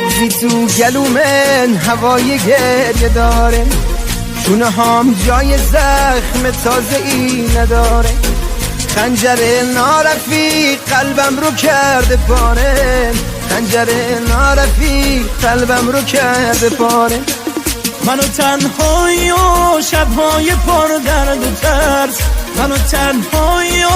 بغزی تو گلومن هوای گریه داره، شونه هام جای زخم تازه ای نداره، خنجر نارفیق قلبم رو کرده پاره، خنجر نارفیق قلبم رو کرده پاره. منو تنهایی و شبهای پر درد و ترس، منو تنهایی و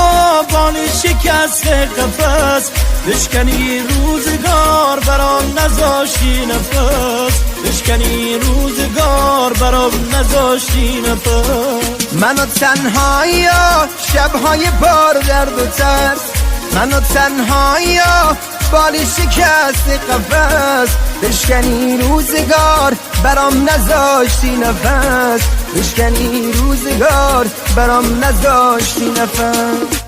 بال شکست قفس، بشکنی روزگار برام نذاشتی نفس، بشکنی روزگار برام نذاشتی نفس. منو تنهایی و شبهای پر درد و ترس، منو تنهایی و بال شکست قفس، بشکنی روزگار برام نذاشتی نفس، بشکنی روزگار برام نذاشتی نفس.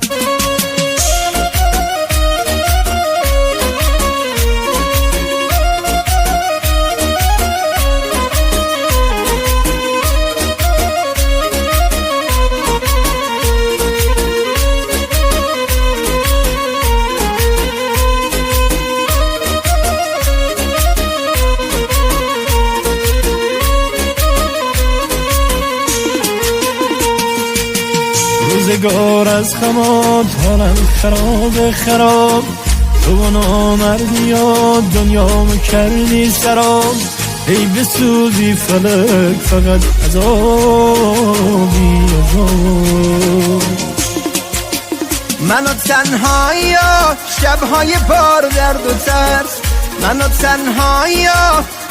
روزگار از خمات حالم خراب خراب، تو نامردی و دنیامو کردی سراب، ای بسوزی فلک فقط عذابی عذاب. منو تنهایی و شبهای پر درد و ترس، منو تنهایی و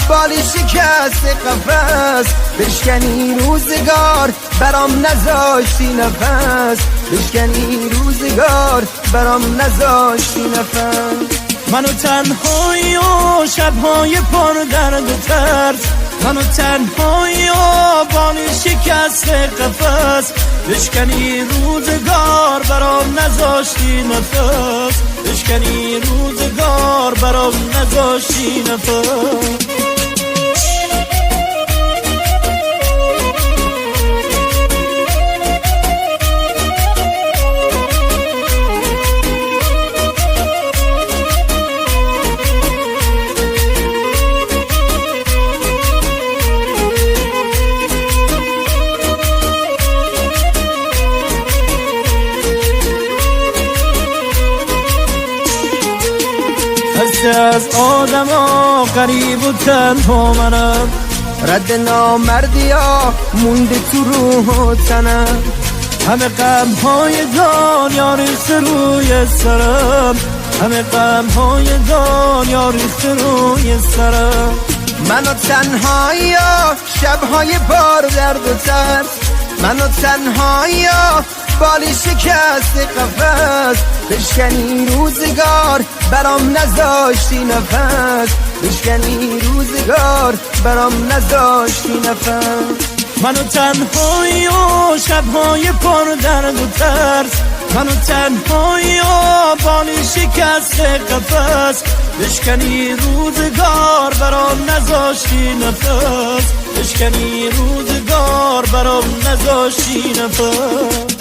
بال شکست قفس، بشکنی روزگار برام نذاشتی نفس، بشکنی روزگار برام نذاشتی نفس. منو تنهایی و شبهای پر درد و ترس، منو تنهایی و بال شکست قفس، بشکنی روزگار برام نذاشتی نفس، بشکنی روزگار برام نذاشتی نفس. از آدم ها غریب و تنها منم، رد نامردی ها مونده تو روح و تنم، همه غم های دنیا ریخته روی سرم، همه غم های دنیا ریخته روی سرم. منو تنهایی ها شبهای پر درد و ترس، منو تنهایی ها بال شکست قفس، بشکنی روزگار برام نذاشتی نفس، بشکنی روزگار برام نذاشتی نفس. منو تنهایی و شبهای پر درد و ترس، منو تنهایی و بال شکست قفس، بشکنی روزگار برام نذاشتی نفس، بشکنی روزگار برام نذاشتی نفس.